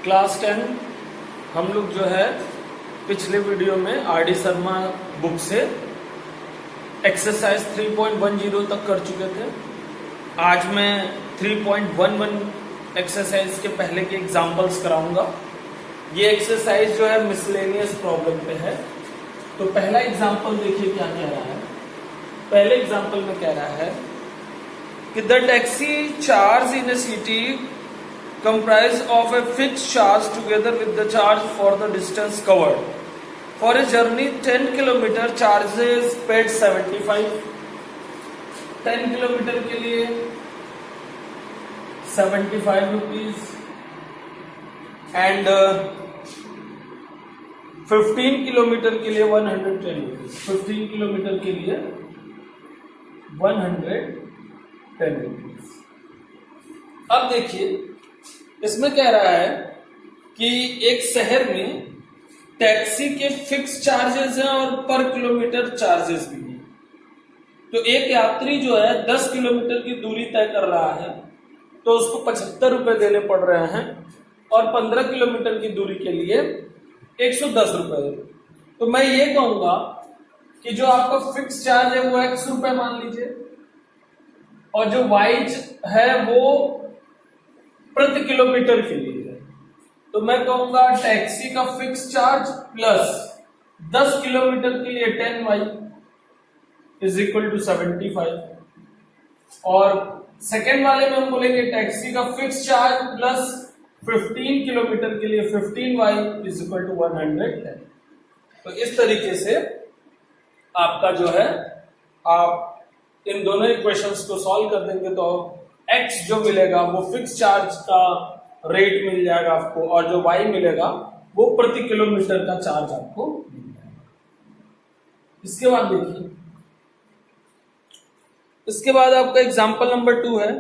Class 10 हम लोग जो है पिछले वीडियो में आर.डी. शर्मा बुक से एक्सरसाइज 3.10 तक कर चुके थे। आज मैं 3.11 एक्सरसाइज के पहले के एग्जाम्पल्स कराऊंगा। ये एक्सरसाइज जो है मिसलेनियस प्रॉब्लम पे है। तो पहला एग्जाम्पल देखिए क्या कह रहा है। पहले एग्जाम्पल में कह रहा है कि the taxi charge in A city comprise of a fixed charge together with the charge for the distance covered. For a journey 10 km charges paid 75. 10 km के लिए 75 rupees and 15 km के लिए 110 rupees. 15 km के लिए 110 rupees. अब देखिए इसमें कह रहा है कि एक शहर में टैक्सी के फिक्स चार्जेस हैं और पर किलोमीटर चार्जेस भी हैं। तो एक यात्री जो है 10 किलोमीटर की दूरी तय कर रहा है तो उसको 75 रुपए देने पड़ रहे हैं और 15 किलोमीटर की दूरी के लिए 110 रुपए। तो मैं ये कहूंगा कि जो आपका फिक्स चार्ज है वो X रुपए मान लीजिए और जो Y है वो प्रति किलोमीटर के लिए है। तो मैं कहूंगा टैक्सी का फिक्स चार्ज प्लस 10 किलोमीटर के लिए 10y इज इक्वल टू 75 और सेकेंड वाले में हम बोलेंगे टैक्सी का फिक्स चार्ज प्लस 15 किलोमीटर के लिए 15y इज इक्वल टू 110। तो इस तरीके से आपका जो है आप इन दोनों इक्वेशंस को सॉल्व कर देंगे तो x जो मिलेगा वो फिक्स चार्ज का रेट मिल जाएगा आपको और जो y मिलेगा वो प्रति किलोमीटर का चार्ज आपको मिल जाएगा। इसके बाद देखिए, इसके बाद आपका एग्जांपल नंबर 2 है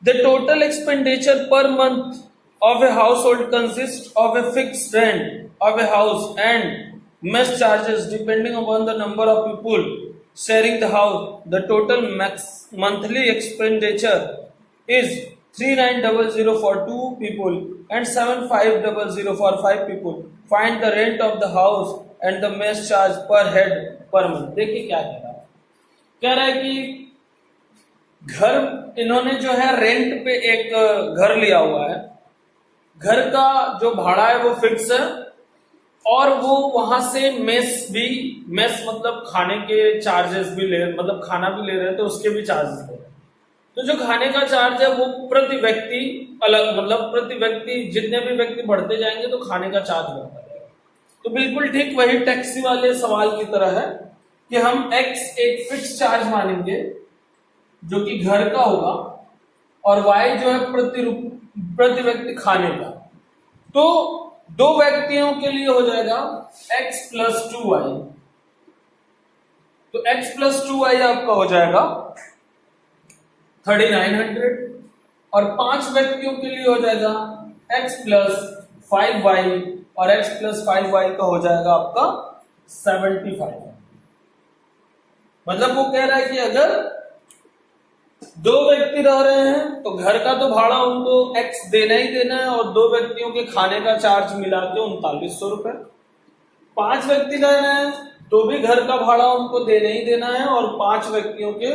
the total expenditure per month of a house hold consist of a fix rent of a house and mess charges depending upon the number of people sharing the house. The total monthly expenditure is 3900 for 2 people and 7500 for 5 people. Find the rent of the house and the mess charge per head per month. देखिए क्या कह रहा है। कह रहा है कि घर इन्होंने जो है रेंट पे एक घर लिया हुआ है। घर का जो भाड़ा है वो फिक्स है और वो वहां से मेस मतलब खाने के चार्जेस भी मतलब खाना भी ले रहे हैं तो उसके भी चार्जेस ले रहे हैं। तो जो खाने का चार्ज है वो प्रति व्यक्ति अलग मतलब प्रति व्यक्ति जितने भी व्यक्ति बढ़ते जाएंगे तो खाने का चार्ज बढ़ता जाएगा। तो बिल्कुल ठीक वही टैक्सी वाले सवाल की तरह है कि हम x एक फिक्स चार्ज मानेंगे जो कि घर का होगा और y जो है प्रति व्यक्ति खाने का। तो दो व्यक्तियों के लिए हो जाएगा x प्लस 2y। तो x प्लस 2y आपका हो जाएगा 3900 और 5 व्यक्तियों के लिए हो जाएगा x प्लस 5y और x प्लस 5y का हो जाएगा आपका 75। मतलब वो कह रहा है कि अगर 2 व्यक्ति रह रहे हैं तो घर का तो भाड़ा उनको x देना ही देना है और 2 व्यक्तियों के खाने का चार्ज मिला के 3900 रुपए। 5 व्यक्ति रह रहे हैं तो भी घर का भाड़ा उनको देना ही देना है और 5 व्यक्तियों के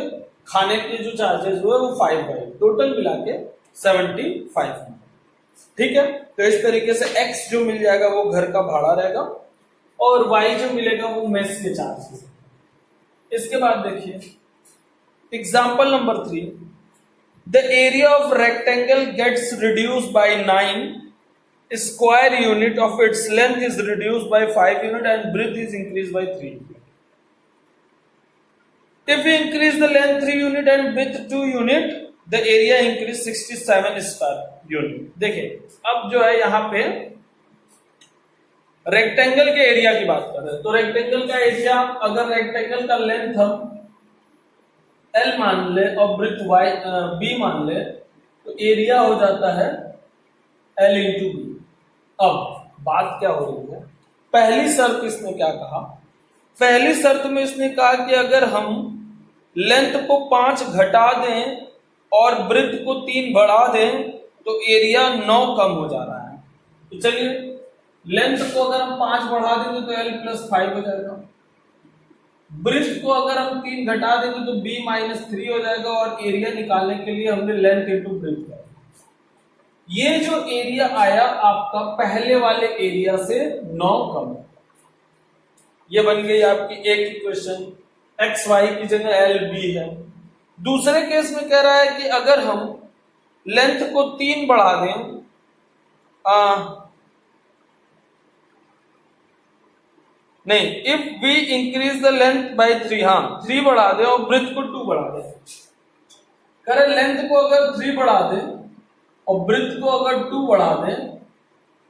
खाने के जो चार्जेस हुए वो 5 है, टोटल मिला के 75। ठीक है, तो इस तरीके से x जो मिल जाएगा वो घर का भाड़ा रहेगा और y जो मिलेगा वो मेस के चार्ज। इसके बाद देखिए example number 3 the area of rectangle gets reduced by 9 square unit of its length is reduced by 5 unit and breadth is increase by 3 unit. If we increase the length 3 unit and breadth 2 unit the area increase 67 square unit. देखिए अब जो है यहाँ पे rectangle के area की बात कर रहे हैं। तो रेक्टेंगल का एरिया अगर रेक्टेंगल का लेंथ हम L मान ले और ब्रेथ B मान ले तो एरिया हो जाता है L इंटू B। अब बात क्या हो रही है, पहली शर्त इसने क्या कहा, पहली शर्त में इसने कहा कि अगर हम लेंथ को 5 घटा दें और ब्रेथ को 3 बढ़ा दें तो एरिया 9 कम हो जा रहा है। तो चलिए लेंथ को अगर हम 5 बढ़ा देंगे तो L+5 हो जाएगा। ब्रिथ को अगर हम 3 घटा देंगे तो B-3 हो जाएगा। और एरिया निकालने के लिए हमने लेंथ इंटू ब्रिथ किया। ये जो एरिया आया आपका पहले वाले एरिया से 9 कम है। ये बन गई आपकी एक इक्वेशन। एक्स वाई की जगह एल बी है। दूसरे केस में कह रहा है कि अगर हम लेंथ को 3 बढ़ा दें, नहीं, if we increase the length by 3, हाँ 3 बढ़ा दे और ब्रिथ को 2 बढ़ा दे। करें लेंथ को अगर 3 बढ़ा दे और ब्रिथ को अगर 2 बढ़ा दे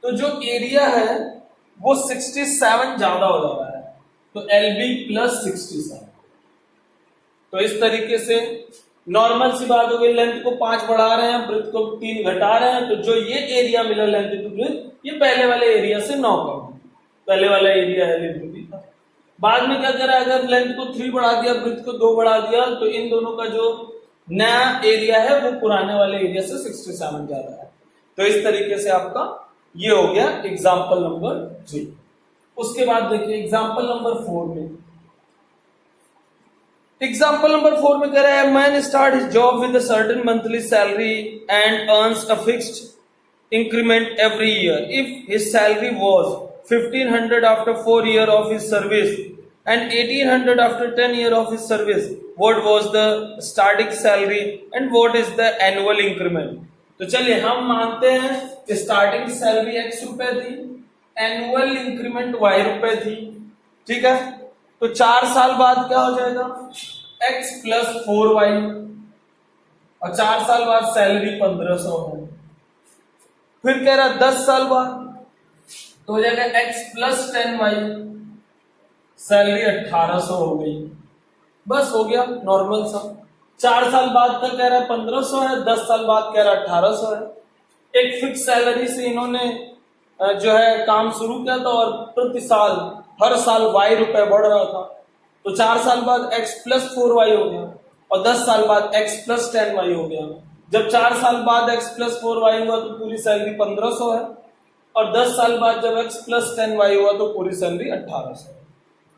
तो जो एरिया है वो 67 ज्यादा हो जा रहा है। तो LB+67। तो इस तरीके से नॉर्मल सी बात हो गई, लेंथ को 5 बढ़ा रहे हैं, ब्रिथ को 3 घटा रहे हैं, तो जो ये एरिया मिला लेंथ टू ब्रिथ ये पहले वाले एरिया से 9 कम है। पहले वाला एरिया है लेंथ बी था। बाद में क्या करा, अगर लेंथ को 3 बढ़ा दिया, ब्रिथ को 2 बढ़ा दिया, तो इन दोनों का जो नया एरिया है वो पुराने वाले एरिया से 67 ज्यादा है। तो इस तरीके से आपका ये हो गया एग्जाम्पल नंबर 3। उसके बाद देखिए एग्जाम्पल नंबर 4 में। एग्जाम्पल नंबर 4 में कह रहा है man start his job with a certain monthly salary and earns a fixed increment every year. If his salary was 1500 after 4 years of his service and 1800 after 10 years of his service, what was the starting salary and what is the annual increment? तो चलिए हम मानते हैं कि starting salary x रुपए थी, annual increment y रुपए थी, ठीक है। तो 4 साल बाद क्या हो जाएगा, x + 4y, और 4 साल बाद सैलरी 1500 है। फिर कह रहा 10 साल बाद तो हो जाएगा x + 10y, सैलरी 1800 हो गई। बस हो गया नॉर्मल सा। 4 साल बाद का कह रहा है 1500 है, 10 साल बाद कह रहा है 1800 है। एक फिक्स सैलरी से इन्होंने जो है काम शुरू किया था और प्रति साल हर साल y रुपए बढ़ रहा था। तो 4 साल बाद x + 4y हो गया और 10 साल बाद x + 10y हो गया। जब 4 साल बाद x + 4y हुआ तो पूरी सैलरी 1500 है, और 10 साल बाद जब x + 10y हुआ तो पूरी सैलरी 1800 है।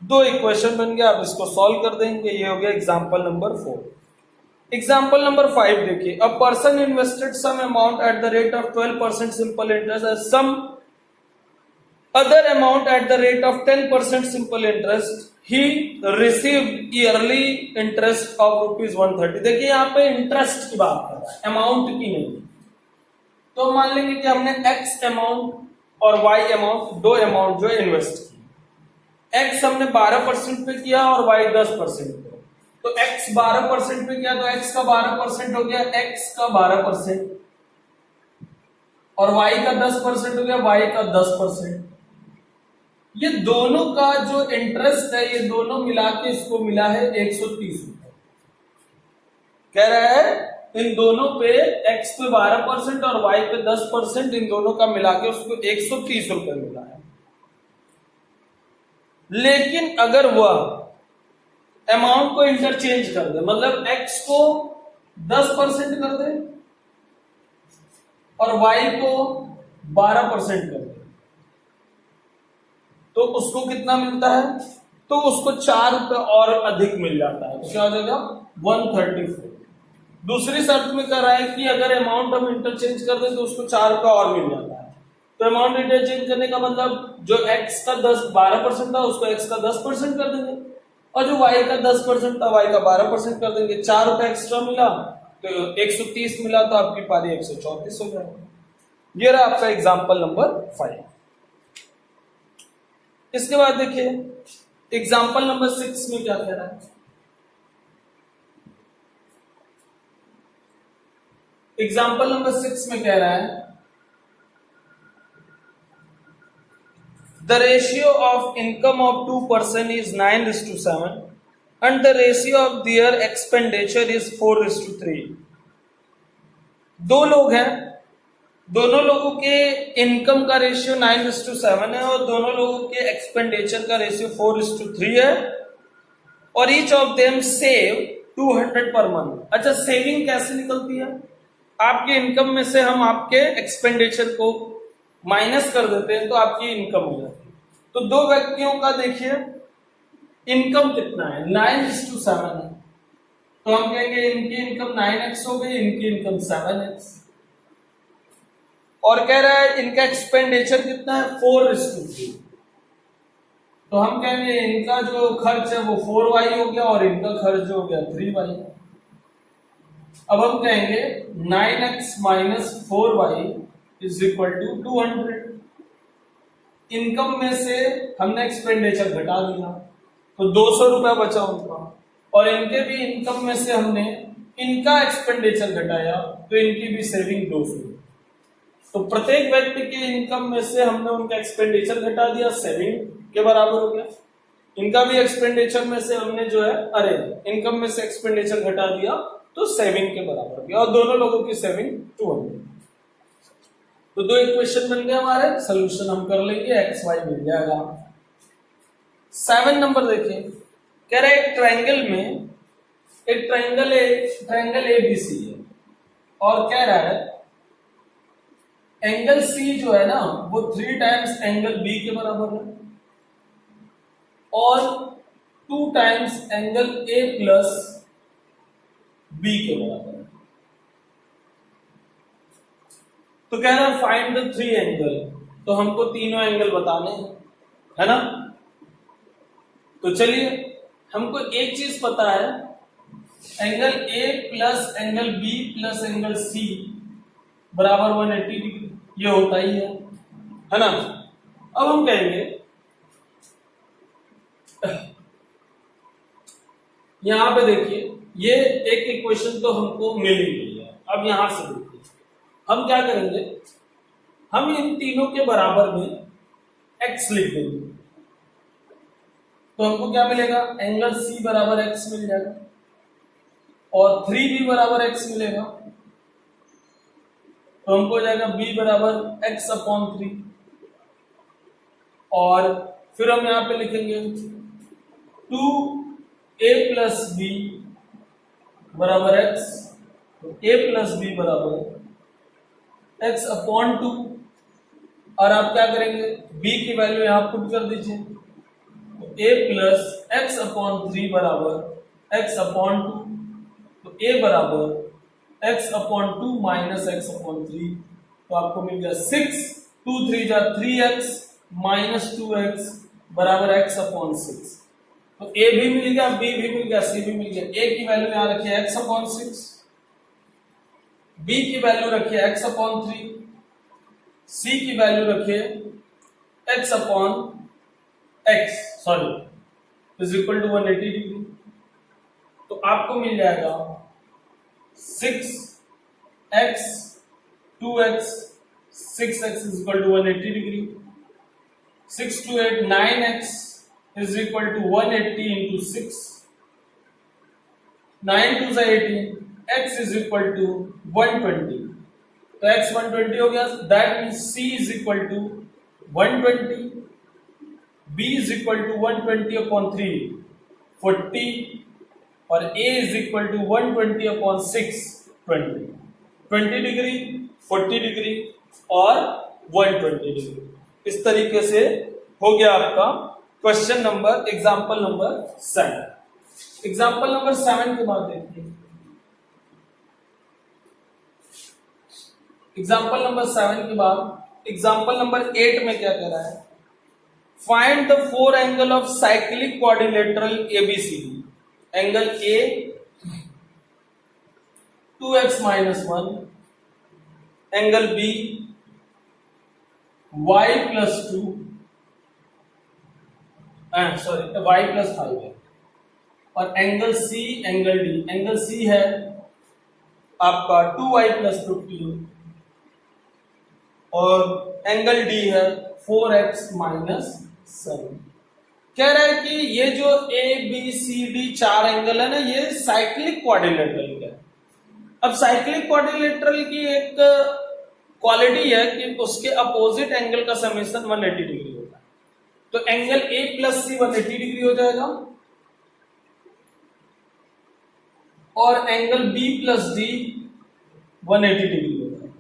2 इक्वेशन बन गया। आप इसको सॉल्व कर देंगे। ये हो गया एग्जाम्पल नंबर 4। एग्जाम्पल नंबर 5 देखिए, a person invested some amount at the rate of 12% simple interest and some other amount at the rate of 10% simple interest, he received yearly interest of ₹130। देखिए यहाँ पे interest की बात कर रहा है, amount की नहीं। तो मान लेंगे कि हमने x अमाउंट और y अमाउंट, 2 अमाउंट जो इन्वेस्ट की। x हमने 12% पे किया और y 10% पे। तो x 12% पे किया तो x का 12% हो गया, x का 12%, और y का 10% हो गया, y का 10%। ये दोनों का जो इंटरेस्ट है, ये दोनों मिला के इसको मिला है 130 रुपए। कह रहा है इन दोनों पे x पे 12% और y पे 10%, इन दोनों का मिला के उसको 130 रुपए मिला है। लेकिन अगर वह अमाउंट को इंटरचेंज कर दे, मतलब x को 10% कर दे और y को 12% कर दे, तो उसको कितना मिलता है, तो उसको 4 रुपए और अधिक मिल जाता है। तो क्या हो जाएगा 134। दूसरी शर्त में कह रहा है कि अगर अमाउंट हम इंटरचेंज कर दें तो उसको 4 रुपए और मिल जाता है। तो अमाउंट इंटरचेंज करने का मतलब जो x का 12% था उसको x का 10% कर देंगे, और जो y का 10% था y का 12% कर देंगे। 4 रुपए एक्स्ट्रा मिला तो 130 मिला, तो आपकी पारी 134 हो जाएगी। ये रहा आपका एग्जाम्पल नंबर 5। इसके बाद देखिए एग्जाम्पल नंबर 6 में क्या कह रहा है। एग्जाम्पल नंबर 6 में कह रहा है the ratio of income of 2 person is 9:7 and the ratio of their expenditure is 4:3। 2 लोग हैं, दोनों लोगों के इनकम का रेशियो 9:7 है और दोनों लोगों के एक्सपेंडिचर का रेशियो 4:3 है, और each of them save 200 per month. अच्छा, सेविंग कैसे निकलती है, आपके इनकम में से हम आपके एक्सपेंडिचर को माइनस कर देते हैं तो आपकी इनकम हो जाती है। तो दो व्यक्तियों का देखिए इनकम कितना है, 9:7 है, तो हम कहेंगे इनकी इनकम 9x हो गई, इनकी इनकम 7x। और कह रहा है इनका एक्सपेंडिचर कितना है, 4:3, तो हम कहेंगे इनका जो खर्च है वो 4y हो गया और इनका खर्च जो हो गया 3y। अब हम कहेंगे 9x minus 4y is equal to 200। Income में से हमने एक्सपेंडिचर घटा दिया तो 200 रुपया बचा उनका, और इनके भी इनकम में से हमने इनका एक्सपेंडिचर घटाया तो इनकी भी सेविंग 200। तो प्रत्येक व्यक्ति के इनकम में से हमने उनका एक्सपेंडिचर घटा दिया, सेविंग के बराबर हो गया। इनका भी एक्सपेंडिचर में से हमने जो है इनकम में से एक्सपेंडिचर घटा दिया तो सेविंग के बराबर हो गया, और दोनों लोगों की सेविंग 200। तो दो इक्वेशन बन गए हमारे, सोल्यूशन हम कर लेंगे, एक्स वाई मिल जाएगा। 7 नंबर देखिए, कह रहा है एक ट्रायंगल में एक ट्रायंगल एबीसी है, और कह रहा है एंगल सी जो है ना वो 3 टाइम्स एंगल बी के बराबर है और 2 times angle A plus B के बराबर है। तो कह रहा है फाइंड द 3 एंगल, तो हमको तीनों एंगल बताने हैं, है ना। तो चलिए हमको एक चीज पता है, angle A plus angle B plus angle C बराबर 180 डिग्री, ये होता ही है ना। अब हम कहेंगे यहां पे देखिए ये एक इक्वेशन तो हमको मिल ही गई है। अब यहां से देखिए हम क्या करेंगे, हम इन तीनों के बराबर में x लिख देंगे, तो हमको क्या मिलेगा, एंगल C बराबर x मिल जाएगा और 3b बराबर x मिलेगा, तो हमको हो जाएगा b बराबर x/3, और फिर हम यहां पे लिखेंगे 2a प्लस b बराबर x, तो a प्लस b बराबर x/2, और आप क्या करेंगे b की वैल्यू यहां पुट कर दीजिए, तो a प्लस x/3 बराबर x/2, तो a बराबर x/2 माइनस x/3, तो आपको मिल गया 6, 2 3 जा 3x माइनस 2x बराबर x/6। तो a भी मिल गया, b भी मिल गया, c भी मिल गया। a की वैल्यू यहां रखिए x/6, b की वैल्यू रखिए x/3, c की वैल्यू रखिए x/x is equal to 180 degree. तो आपको मिल जाएगा 6x 2x 6x is equal to 180 degree, 6 to 8 9x is equal to 180 into 6, 9 2 is 18, x is equal to 120, तो x 120 हो गया, that means c is equal to 120, b is equal to 120 upon 3 40, और a is equal to 120 upon 6 20 degree 40 degree और 120 degree. इस तरीके से हो गया आपका question number example number 7। Example number 7 के बाद देखिए, एग्जाम्पल नंबर 7 के बाद एग्जाम्पल नंबर 8 में क्या कह रहा है, find the 4 angle of cyclic quadrilateral ABCD, angle A 2x minus 1, angle B y plus 2 y plus 5 है, और angle C angle D, angle C है आपका 2y plus 15 और एंगल D है 4x minus 7। कह रहा है कि ये जो A B C D 4 angle है ना, ये साइक्लिक क्वाड्रिलेटरल का है। अब साइक्लिक क्वाड्रिलेटरल की एक क्वालिटी है कि उसके अपोजिट एंगल का समेशन 180 डिग्री होता है, तो angle A plus C 180 degree हो जाएगा और angle B plus D 180 degree हो जाएगा।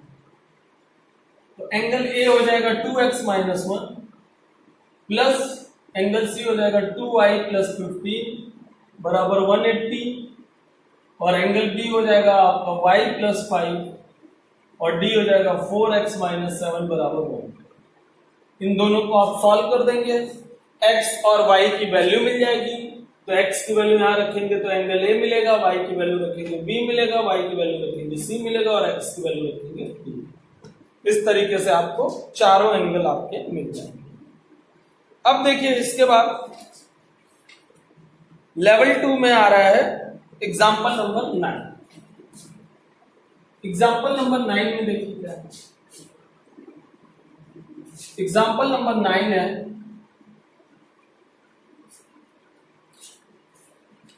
तो एंगल ए हो जाएगा 2x माइनस 1 प्लस एंगल सी हो जाएगा 2y प्लस 15 बराबर 180 और एंगल बी हो जाएगा आपका y प्लस 5 और डी हो जाएगा 4x माइनस 7 बराबर 1। इन दोनों को आप सॉल्व कर देंगे, x और y की वैल्यू मिल जाएगी। तो x की वैल्यू यहाँ रखेंगे तो एंगल a मिलेगा, y की वैल्यू रखेंगे b मिलेगा, y की वैल्यू रखेंगे c मिलेगा और x की वैल्यू रखेंगे d। इस तरीके से आपको चारों एंगल आपके मिल जाएंगे। अब देखिए इसके बाद लेवल 2 में आ रहा है एग्जाम्पल नंबर 9। एग्जाम्पल नंबर 9 में देखिए क्या है। एग्जाम्पल नंबर 9 है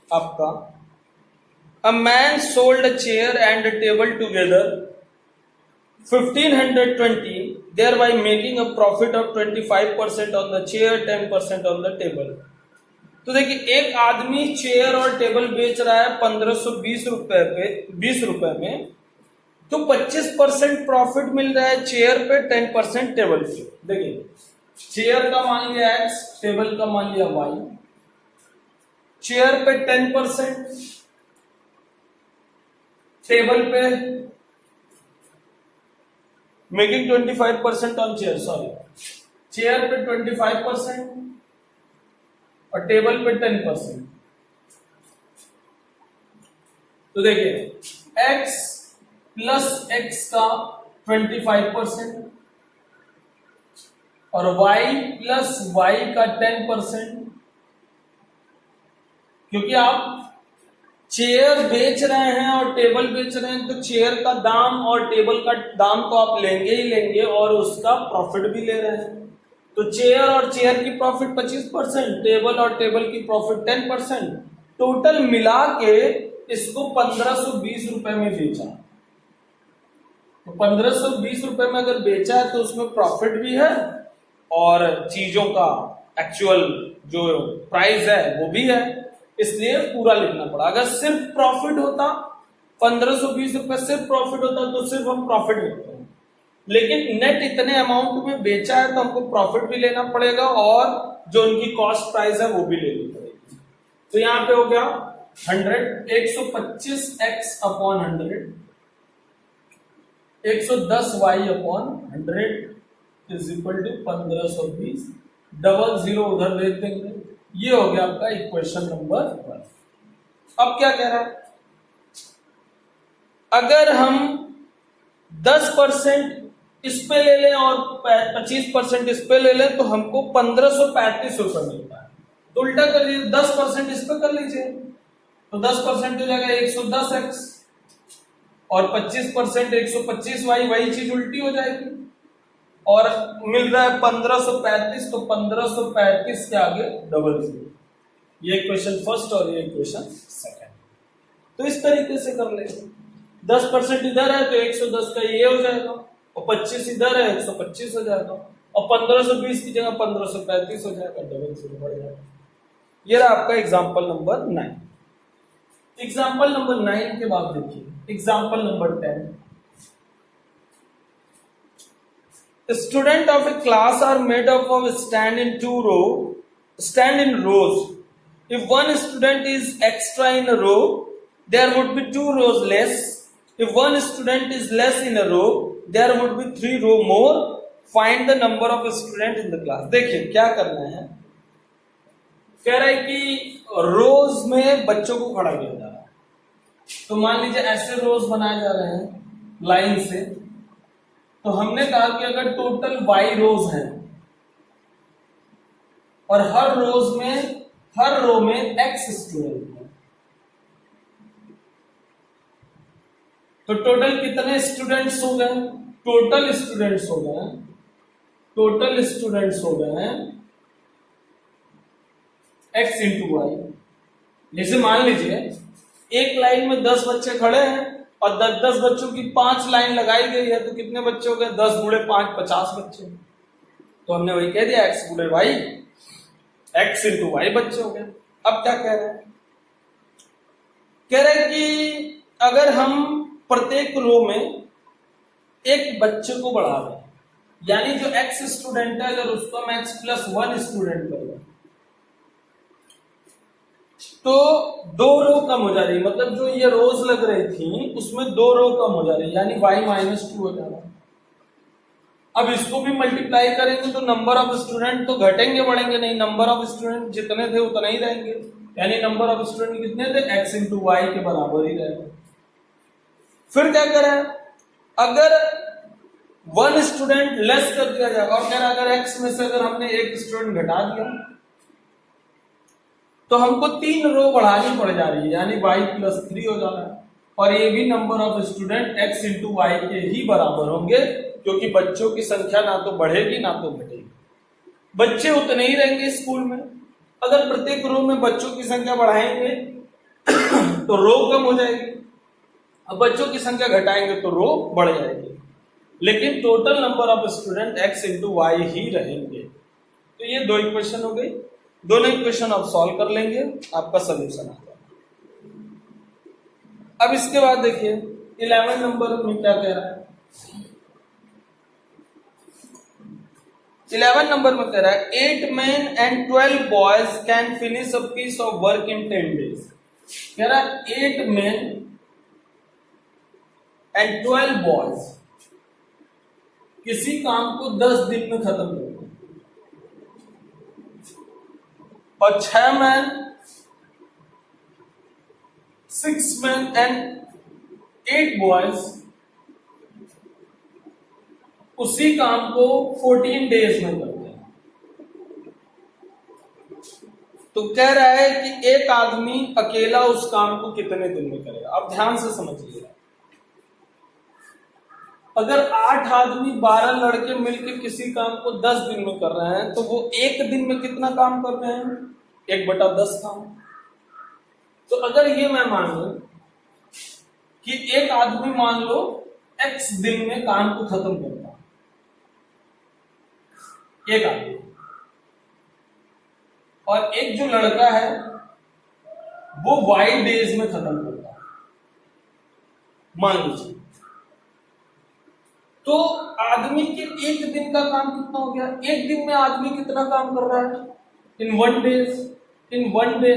आपका a man sold a chair and a table together 1520 thereby making a profit of 25% on the chair, 10% on the table। तो देखिए एक आदमी चेयर और टेबल बेच रहा है 1520 रुपए पे 20 रुपए में, तो 25% प्रॉफिट मिल रहा है चेयर पे, 10% टेबल पे। देखिए चेयर का मान लिया x, टेबल का मान लिया y। चेयर पे 10%, टेबल पे making 25% on chair, sorry chair पे 25% और टेबल पे 10%। तो देखिए x प्लस x का 25% और y प्लस y का 10%। क्योंकि आप चेयर बेच रहे हैं और टेबल बेच रहे हैं तो चेयर का दाम और टेबल का दाम तो आप लेंगे ही लेंगे और उसका प्रॉफिट भी ले रहे हैं। तो चेयर और चेयर की प्रॉफिट 25%, टेबल और टेबल की प्रॉफिट 10%, टोटल मिला के इसको 1520 रुपए में बेचा। तो 1520 रुपए में अगर बेचा है तो उसमें प्रॉफिट भी है और चीजों का एक्चुअल जो प्राइस है वो भी है, इसलिए पूरा लिखना पड़ा। अगर सिर्फ प्रॉफिट होता 1520 रुपए सिर्फ प्रॉफिट होता तो सिर्फ हम प्रॉफिट लिखते हैं, लेकिन नेट इतने अमाउंट में बेचा है तो हमको प्रॉफिट भी लेना पड़ेगा और जो उनकी कॉस्ट प्राइस है वो भी लेनी पड़ेगी। तो यहां पे हो गया 125x upon 100, 110y upon 100 is equal to 1520, double zero उधर भेज देंगे। ये हो गया आपका इक्वेशन नंबर 1। अब क्या कह रहा है, अगर हम 10% इस पे ले लें और 25% इस पे ले लें तो हमको 1535 रुपए मिलता है। तो उल्टा कर लीजिए, 10% इस पे कर लीजिए तो 10% हो जाएगा 110x और 25% 125y, वही चीज उल्टी हो जाएगी और मिल रहा है 1535, तो 1535 के आगे डबल जीरो। ये इक्वेशन फर्स्ट और ये इक्वेशन सेकंड। तो इस तरीके से कर ले, 10% इधर है तो 110 का ये हो जाएगा और 25 इधर है 125 हो जाएगा और 1520 की जगह 1535 हो जाएगा, डबल जीरो बढ़ जाएगा। ये रहा आपका एग्जाम्पल नंबर 9। एग्जाम्पल नंबर 9 के बाद देखिए example number 10। Students of a class are made up of stand in rows. If one student is extra in a row, there would be 2 rows less. If one student is less in a row, there would be 3 row more. Find the number of students in the class. देखिए क्या करना है, कह रहा है कि रोज में बच्चों को खड़ा किया जा रहा है। तो मान लीजिए ऐसे रोज बनाए जा रहे हैं लाइन से, तो हमने कहा कि अगर टोटल y रोज हैं और हर रो में x स्टूडेंट है, तो टोटल कितने स्टूडेंट्स हो गए, टोटल स्टूडेंट्स हो गए हैं x इंटू वाई। जैसे मान लीजिए एक लाइन में 10 बच्चे खड़े हैं और 10 बच्चों की 5 लाइन लगाई गई है, तो कितने बच्चे हो गए, 10 गुणे 5 50 बच्चे। तो हमने वही कह दिया x गुणे वाई, x इंटू वाई बच्चे हो गए। अब क्या कह रहे हैं, कह रहे हैं कि अगर हम प्रत्येक रो में एक बच्चे को बढ़ा रहे हैं, यानी जो x स्टूडेंट है अगर उसको हम x+1 स्टूडेंट कर रहे तो 2 रो कम हो जा रही, मतलब जो ये रोज लग रही थी उसमें 2 रो कम हो जा रही, यानी y-2 हो जा रहा है। अब इसको भी मल्टीप्लाई करेंगे तो नंबर ऑफ स्टूडेंट तो घटेंगे बढ़ेंगे नहीं, नंबर ऑफ स्टूडेंट जितने थे उतना ही रहेंगे, यानी नंबर ऑफ स्टूडेंट कितने थे x × y के बराबर ही रहेंगे। फिर क्या करें, अगर 1 स्टूडेंट लेस कर दिया जाए और कह रहा अगर x में से अगर हमने एक स्टूडेंट घटा दिया तो हमको 3 रो बढ़ानी पड़ जा रही है, यानी y+3 हो जाना है, और ये भी number of student x × y के ही बराबर होंगे, क्योंकि बच्चों की संख्या ना तो बढ़ेगी ना तो घटेगी, बच्चे उतने ही रहेंगे स्कूल में। अगर प्रत्येक रो में बच्चों की संख्या बढ़ाएंगे तो रो कम हो जाएगी, अब बच्चों की संख्या घटाएंगे तो रो बढ़ जाएगी, लेकिन total number of student x × y ही रहेंगे। तो ये 2 इक्वेशन हो गई, दोनों इक्वेशन आप सॉल्व कर लेंगे, आपका सोल्यूशन आ जाएगा। अब इसके बाद देखिए 11 नंबर में क्या कह रहा है। 11 नंबर में कह रहा है 8 men and 12 boys can finish a piece of work in 10 days। कह रहा है 8 men and 12 boys किसी काम को 10 दिन में खत्म कर, और 6 मैन 6 men and 8 boys उसी काम को 14 डेज में करते हैं। तो कह रहा है कि एक आदमी अकेला उस काम को कितने दिन में करेगा। अब ध्यान से समझिएगा, अगर 8 आदमी 12 लड़के मिलकर किसी काम को 10 दिन में कर रहे हैं तो वो एक दिन में कितना काम कर रहे हैं, 1/10 काम। तो अगर ये मैं मान लूं कि एक आदमी मान लो x दिन में काम को खत्म करता, एक आदमी, और एक जो लड़का है वो y डेज में खत्म करता है, मान लीजिए, तो आदमी के एक दिन का काम कितना हो गया, एक दिन में आदमी कितना काम कर रहा है, इन 1 डेज, इन 1 डे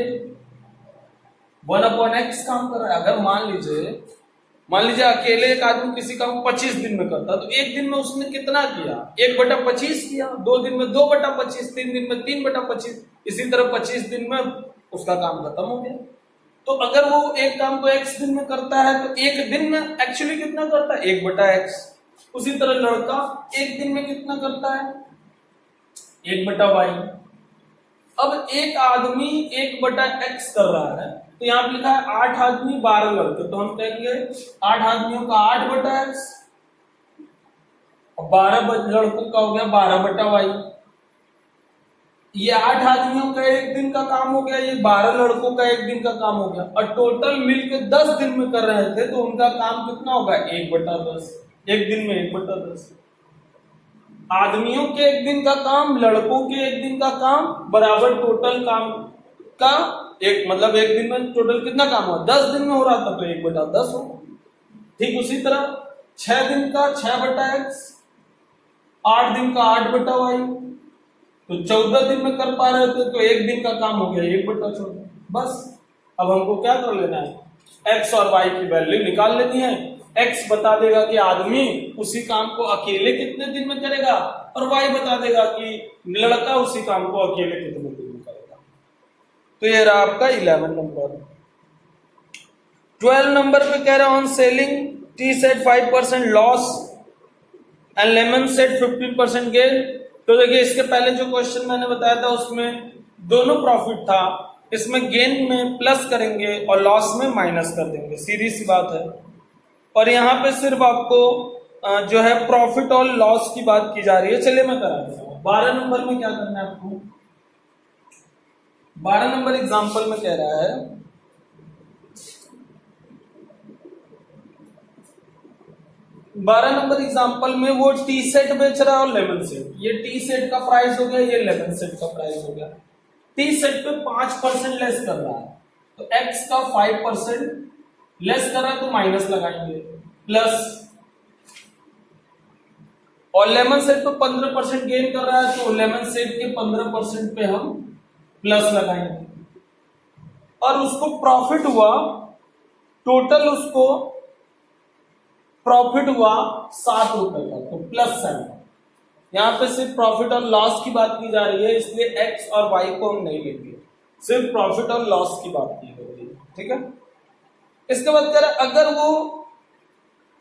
1/x काम कर रहा है। अगर मान लीजिए अकेले एक आदमी किसी काम को 25 दिन में करता तो एक दिन में उसने कितना किया, 1/25 किया, 2 दिन में 2/25, 3 दिन में 3/25, इसी तरह 25 दिन में उसका काम खत्म हो गया। तो अगर वो एक काम को x दिन में करता है तो एक दिन में एक्चुअली कितना करता है, 1/x। उसी तरह लड़का एक दिन में कितना करता है, 1/y। अब एक आदमी 1/x कर रहा है, तो यहां पर लिखा है 8 आदमी 12 लड़के, तो हम कहेंगे 8 आदमियों का 8/x और 12 लड़कों का हो गया 12/y। ये 8 आदमियों का एक दिन का काम हो गया, ये 12 लड़कों का एक दिन का काम हो गया, और टोटल मिलकर 10 दिन में कर रहे थे तो उनका काम कितना होगा, 1/10, एक दिन में 1/10। आदमियों के एक दिन का काम, लड़कों के एक दिन का काम बराबर टोटल काम का एक, मतलब एक दिन में टोटल कितना काम हुआ, 10 दिन में हो रहा था तो 1/10 हो। ठीक उसी तरह 6 दिन का 6/x, 8 दिन का 8/y, तो 14 दिन में कर पा रहे थे तो एक दिन का काम हो गया 1/14। बस अब हमको क्या कर लेना है, x और y की वैल्यू निकाल लेनी है। x बता देगा कि आदमी उसी काम को अकेले कितने दिन में करेगा, और y बता देगा कि लड़का उसी काम को अकेले कितने दिन में करेगा। तो ये रहा आपका 11 नंबर। 12 नंबर पे कह रहा on selling T set 5% loss and lemon set 15% gain. तो देखिए इसके पहले जो क्वेश्चन मैंने बताया था उसमें दोनों प्रॉफिट था, इसमें गेन में प्लस करेंगे और लॉस में माइनस कर देंगे, सीधी सी बात है। और यहाँ पे सिर्फ आपको जो है प्रॉफिट और लॉस की बात की जा रही है। चलिए मैं करा देता हूँ। 12 नंबर में क्या करना है आपको, 12 नंबर एग्जाम्पल में कह रहा है 12 नंबर एग्जाम्पल में वो टी सेट बेच रहा है और लेमन सेट। ये टी सेट का प्राइस हो गया, ये लेमन सेट का प्राइस हो गया। टी सेट पे 5% लेस कर रहा है तो एक्स का 5% लेस कर रहा है तो माइनस लगाएंगे, प्लस और लेमन सेड पे 15% गेन कर रहा है, तो लेमन सेड के 15% पे हम प्लस लगाएंगे। और उसको प्रॉफिट हुआ, टोटल उसको प्रॉफिट हुआ 7 रुपए का, तो +7। यहां पे सिर्फ प्रॉफिट और लॉस की बात की जा रही है, इसलिए एक्स और वाई को हम नहीं लेंगे, सिर्फ प्रॉफिट और लॉस की बात की जा रही है। ठीक है, इसके बाद कह रहा है अगर वो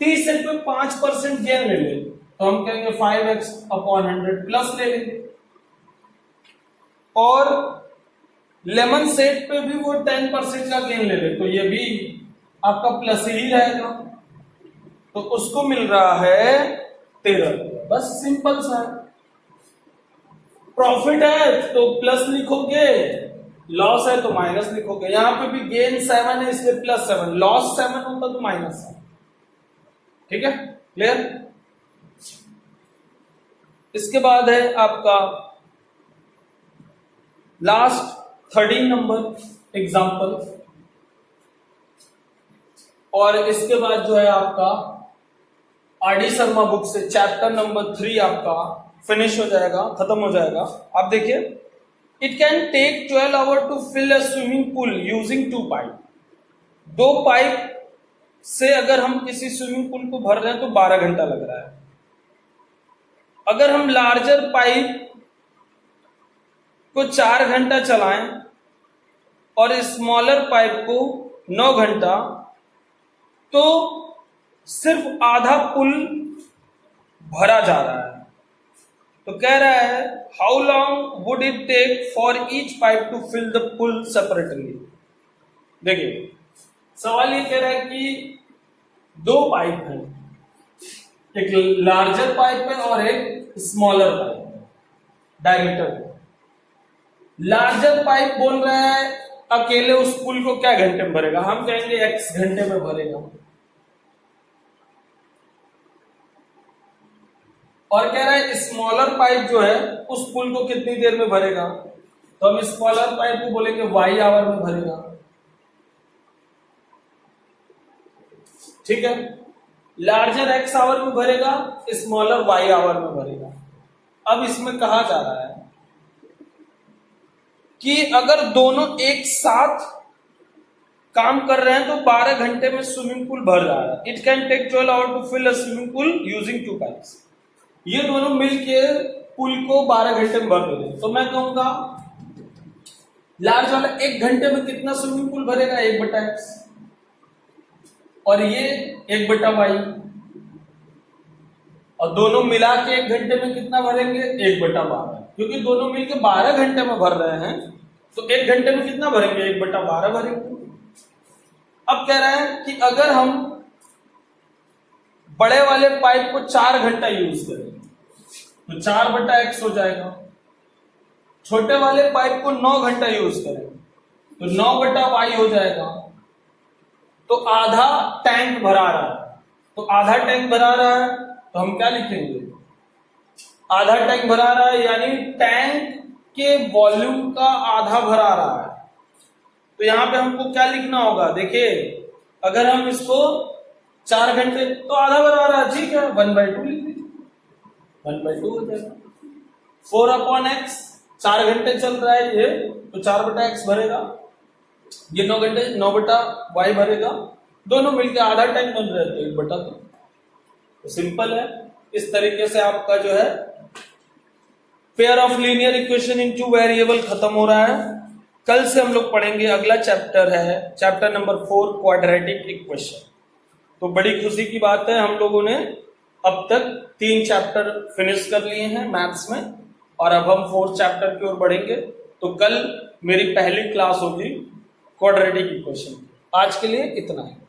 30 सेट पे 5% गेन ले ले, तो हम कहेंगे 5x/100 प्लस ले लेंगे। और लेमन सेट पे भी वो 10% का गेन ले ले, तो ये भी आपका प्लस ही रहेगा, तो उसको मिल रहा है 13 रुपये। बस सिंपल सा है। प्रॉफिट है तो प्लस लिखोगे, लॉस है तो माइनस लिखोगे। यहां पे भी गेन 7 है इसलिए +7, लॉस 7 होता तो -7। ठीक है, क्लियर। इसके बाद है आपका लास्ट 13 नंबर एग्जाम्पल, और इसके बाद जो है आपका आरडी शर्मा बुक से चैप्टर नंबर 3 आपका फिनिश हो जाएगा, खत्म हो जाएगा। आप देखिए, it can take 12 hour to fill a swimming pool using 2 pipe. 2 pipe से अगर हम किसी स्विमिंग पूल को भर रहे हैं तो 12 घंटा लग रहा है। अगर हम लार्जर पाइप को 4 घंटा चलाएं और स्मॉलर पाइप को 9 घंटा, तो सिर्फ आधा पुल भरा जा रहा है। तो कह रहा है how long would it take for each pipe to fill the pool separately. देखिए, सवाल ये कह रहा है कि 2 पाइप है, एक लार्जर पाइप है और एक स्मॉलर पाइप है, डायमीटर। लार्जर पाइप बोल रहा है अकेले उस पुल को क्या घंटे में भरेगा, हम कहेंगे x घंटे में भरेगा। और कह रहा है स्मॉलर पाइप जो है उस पुल को कितनी देर में भरेगा, तो हम स्मॉलर पाइप को बोलेंगे y आवर में भरेगा। ठीक है, लार्जर x आवर में भरेगा, स्मॉलर y आवर में भरेगा। अब इसमें कहा जा रहा है कि अगर दोनों एक साथ काम कर रहे हैं तो 12 घंटे में स्विमिंग पूल भर रहा है। It can take 12 hour to fill a swimming pool using 2 pipes. ये दोनों मिलके पुल को 12 घंटे में भर देंगे, तो मैं कहूंगा लार्ज वाला 1 घंटे में कितना स्विमिंग पूल भरेगा, 1/x, और ये 1/y, और दोनों मिला के 1 घंटे में कितना भरेंगे, 1/12, क्योंकि दोनों मिलके 12 घंटे में भर रहे हैं, तो 1 घंटे में कितना भरेंगे, 1/12 भरेंगे। अब कह रहा है कि अगर हम बड़े वाले पाइप को 4 घंटा यूज करें तो 4/x हो जाएगा। छोटे वाले पाइप को 9 घंटा यूज करें तो 9/y हो जाएगा। तो आधा टैंक भरा रहा है, तो आधा टैंक भरा रहा है तो हम क्या लिखेंगे, आधा टैंक भरा रहा है यानी टैंक के वॉल्यूम का आधा भरा रहा है। तो यहां पे हमको क्या लिखना होगा, देखिए अगर हम इसको 4 घंटे तो आधा भरा रहा है, ठीक है, 1/2 लिख लीजिए, 1/2 हो जाएगा। 4/x, 4 घंटे चल रहा है ये, तो 4/x भरेगा, ये 9 घंटे 9/y भरेगा, दोनों मिलकर आधा टैंक बन रहे थे 1/2। तो सिंपल है। इस तरीके से आपका जो है pair of linear equation in 2 variable खत्म हो रहा है। कल से हम लोग पढ़ेंगे, अगला चैप्टर है चैप्टर नंबर 4 क्वाड्रेटिक इक्वेशन। तो बड़ी खुशी की बात है, हम लोगों ने अब तक 3 चैप्टर फिनिश कर लिए हैं मैथ्स में, और अब हम 4th चैप्टर की ओर बढ़ेंगे। तो कल मेरी पहली क्लास होगी क्वाड्रेटिक इक्वेशन। आज के लिए इतना है।